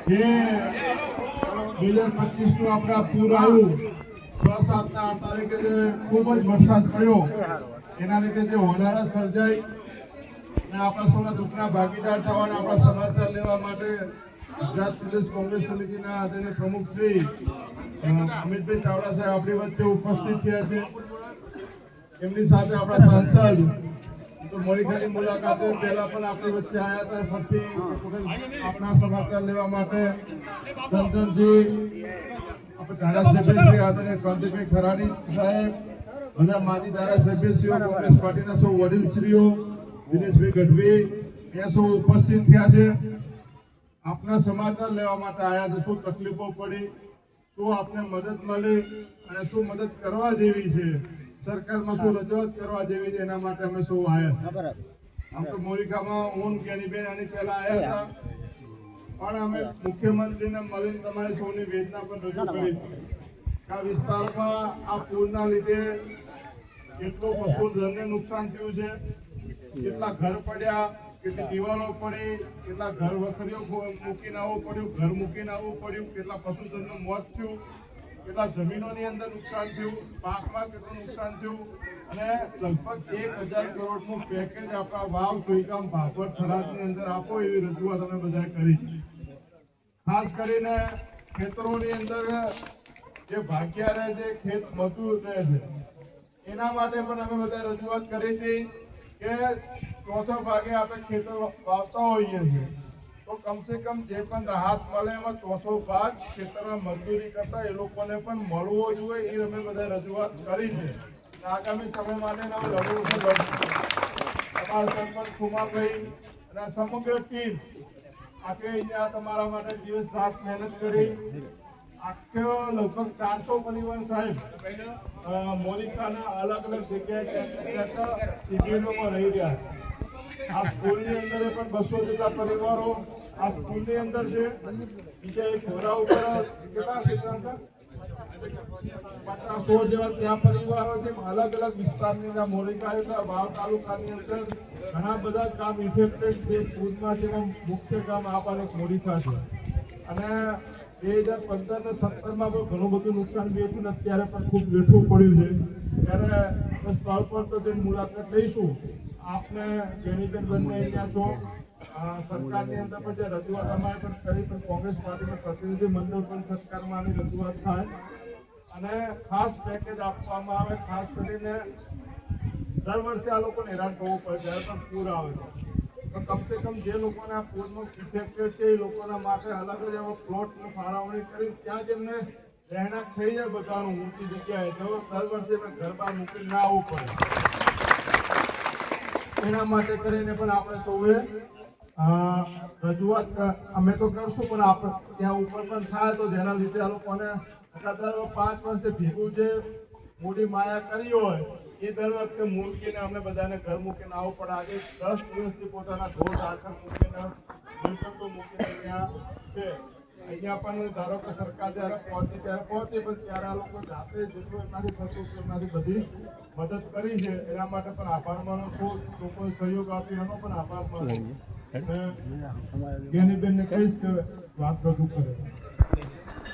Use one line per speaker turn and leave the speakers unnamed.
કે 2025 નું આપણા પૂર આવ્યું 6-7 તારીખે જે ખૂબ જ વરસાદ પડ્યો એના લીધે જે વધારા સર્જાઈ અને આપણા સૌના દુઃખના ભાગીદાર થવાના આપણા સમાચાર લેવા માટે ગુજરાત પ્રદેશ કોંગ્રેસ સમિતિના આદરણીય પ્રમુખ શ્રી અમિતભાઈ ચાવડા સાહેબ આપણી વચ્ચે ઉપસ્થિત થયા છે. એમની સાથે આપણા સાંસદ તો મોરીખાની મુલાકાતે પહેલા પણ આપણી વચ્ચે આવ્યા હતા. ફરતી આપણા સમાચાર લેવા માટે ધનધનજી આપણે ધારાસભ્ય શ્રી આદરણીય કાંતિભાઈ ખરાડી સાહેબ, બધા માજી ધારાસભ્યશ્રીઓ, કોંગ્રેસ પાર્ટીના સૌ વડીલશ્રીઓ, દિનેશભાઈ ગઢવી એ સૌ ઉપસ્થિત થયા છે. આપના સમાચાર લેવા માટે આવ્યા છે. શું તકલીફો પડી, શું આપને મદદ મળી અને શું મદદ કરવા જેવી છે, સરકારમાં શું રજૂઆત કરવા જેવી છે, એના માટે અમે સૌ આવ્યા. આમ તો મોરીખામાં હું જ્ઞાનીબેન આની પહેલા આવ્યા હતા, પણ અમે મુખ્યમંત્રીને મળીને તમારી સૌની વેદના પણ રજૂ કરી હતી. આ વિસ્તારમાં આ પૂરના લીધે કેટલું પશુધનને નુકસાન થયું છે, કેટલા ઘર પડ્યા, કેટલી દિવાલો પડી, કેટલા ઘર વખરીઓ મૂકીને આવવું પડ્યું, ઘર મૂકીને આવવું પડ્યું, કેટલા પશુધનનું મોત થયું, કેટલા જમીનોની અંદર નુકસાન થયું, પાકમાં કેટલું નુકસાન થયું અને લગભગ 1000 કરોડનું પેકેજ આપણા વાવ, સુઈગામ, ભાભર, થરાદની અંદર આપો એવી રજૂઆત અમે બધાએ કરી. ખાસ કરીને ખેતરોની અંદર જે ભાગ્યા રહે છે, ખેત મજૂર રહે છે, એના માટે પણ અમે બધા રજૂઆત કરી હતી કે ચોથો ભાગે આપણે ખેતર વાવતા હોઈએ છીએ તો કમસે કમ જે પણ રાહત મળે એમાં ચોથો ભાગ ખેતરમાં મજદૂરી કરતા એ લોકોને પણ મળવો જોઈએ. એ અમે બધા રજૂઆત કરી છે. આગામી સમય માટે લડવું છે. તમારા સરપંચ કુમારભાઈ અને સમગ્ર ટીમ આખે અહીંયા તમારા માટે દિવસ રાત મહેનત કરી. આખો લગભગ 400 પરિવાર સાહેબ મોરીખાના અલગ અલગ જગ્યાએ શિબિરોમાં રહી રહ્યા. આ સ્કૂલની અંદર પણ 200 જેટલા પરિવારો આ સ્કૂલની અંદર છે. બીજા એક ઘોડા ઉપર કેટલા છે, 50-100 જેવા ત્યાં પરિવારો છે. અલગ અલગ વિસ્તારની અંદર મોરીખા વાવ તાલુકાની અંદર ઘણા બધા ગામ ઇફેક્ટેડ છે. સ્કૂલમાં છે મુખ્ય ગામ આ મોરીખા છે અને 2015 ને 17માં પણ ઘણું બધું નુકસાન વેઠ્યું ને અત્યારે પણ ખૂબ વેઠવું પડ્યું છે. ત્યારે સ્થળ પર તો તેની મુલાકાત લઈશું. આપને જેનીબેન બંને અહીંયા છો, સરકારની અંદર પણ જે રજૂઆત અમારે પણ કરી, પણ કોંગ્રેસ પાર્ટીનું પ્રતિનિધિ મંડળ પણ સરકારમાં આની રજૂઆત થાય અને ખાસ પેકેજ આપવામાં આવે. ખાસ કરીને દર વર્ષે આ લોકોને હેરાન થવું પડે જ્યારે પણ પૂર આવે તો કમસે કમ જે લોકોના પૂરમાં ઇફેક્ટેડ છે એ લોકોના માટે અલગ જ એવો પ્લોટની ફાળવણી કરી ત્યાં જેમને રહેણાંક થઈ જાય બધાનું ઊંચી જગ્યાએ તો દર વર્ષે ઘર બહાર મૂકીને ના આવવું પડે. એના માટે કરીને પણ આપણે સૌએ રજૂઆત અમે તો કરશું, પણ આપણે ત્યાં ઉપર પણ થાય તો જેના લીધે આ લોકોને 5 વર્ષે ભેગું જે મૂડી માયા કરી હોય એ દર વખતે મૂકીને અમને બધાને ઘર મૂકીને આવવું પડે. આજે 10 દિવસથી પોતાના ઢોર ઢાંકર મૂકીને મિલકતો મૂકીને અહીંયા છે. અહીંયા પણ ધારો કે સરકાર જ્યારે પહોંચી ત્યારે પહોંચી, પણ ત્યારે આ લોકો જાતે જેટલું એમનાથી થતું એમનાથી બધી મદદ કરી છે. એના માટે પણ આભાર માનું છું. લોકોએ સહયોગ આપ્યો એનો પણ આભાર માનું. જ્ઞાનીબેનને કહીશ કે વાત રજૂ કરે.